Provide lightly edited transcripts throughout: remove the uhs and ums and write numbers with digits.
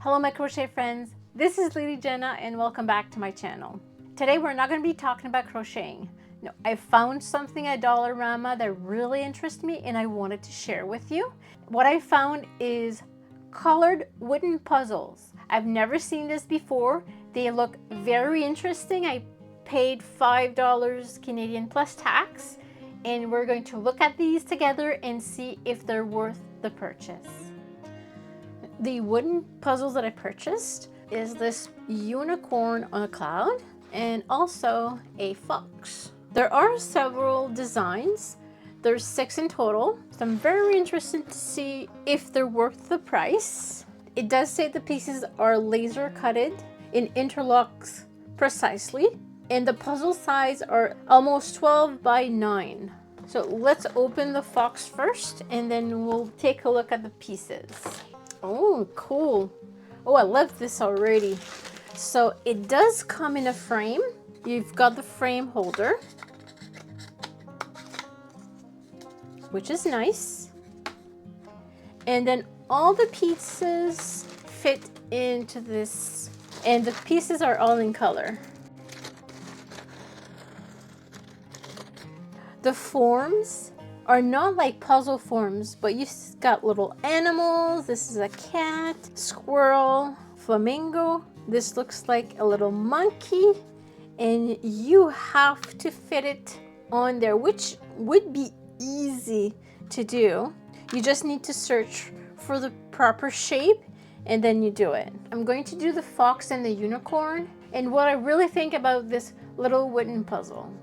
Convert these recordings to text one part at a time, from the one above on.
Hello my crochet friends, this is Lady Jenna and welcome back to my channel. Today we're not going to be talking about crocheting. No, I found something at Dollarama that really interested me and I wanted to share with you. What I found is colored wooden puzzles. I've never seen this before. They look very interesting. I paid $5 Canadian plus tax and we're going to look at these together and see if they're worth the purchase. The wooden puzzles that I purchased is this unicorn on a cloud and also a fox. There are several designs. There's 6 in total. So I'm very interested to see if they're worth the price. It does say the pieces are laser cutted in interlocks precisely. And the puzzle size are almost 12 by 9. So let's open the fox first and then we'll take a look at the pieces. Oh, cool. Oh, I love this already. So it does come in a frame. You've got the frame holder, which is nice. And then all the pieces fit into this, and the pieces are all in color. The forms are not like puzzle forms, but you've got little animals. This is a cat, squirrel, flamingo. This looks like a little monkey, and you have to fit it on there, which would be easy to do. You just need to search for the proper shape and then you do it. I'm going to do the fox and the unicorn and what I really think about this little wooden puzzle.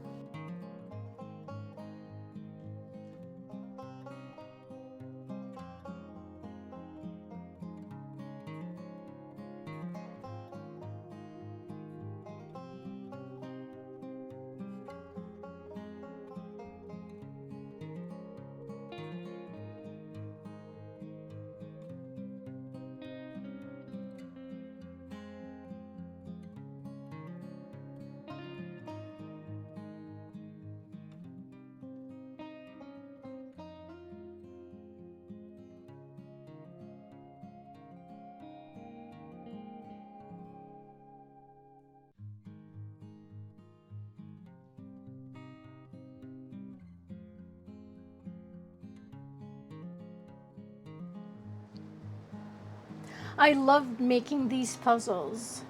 I love making these puzzles.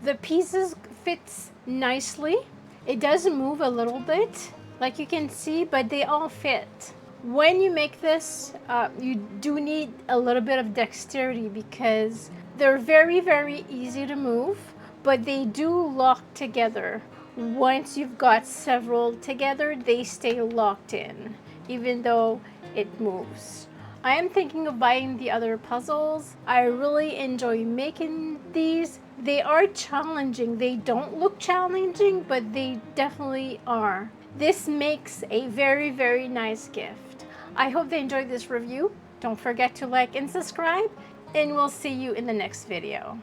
The pieces fits nicely. It does move a little bit, like you can see, but they all fit. When you make this, you do need a little bit of dexterity because they're very, very easy to move, but they do lock together. Once you've got several together, they stay locked in, even though it moves. I am thinking of buying the other puzzles. I really enjoy making these. They are challenging. They don't look challenging, but they definitely are. This makes a very, very nice gift. I hope they enjoyed this review. Don't forget to like and subscribe, and we'll see you in the next video.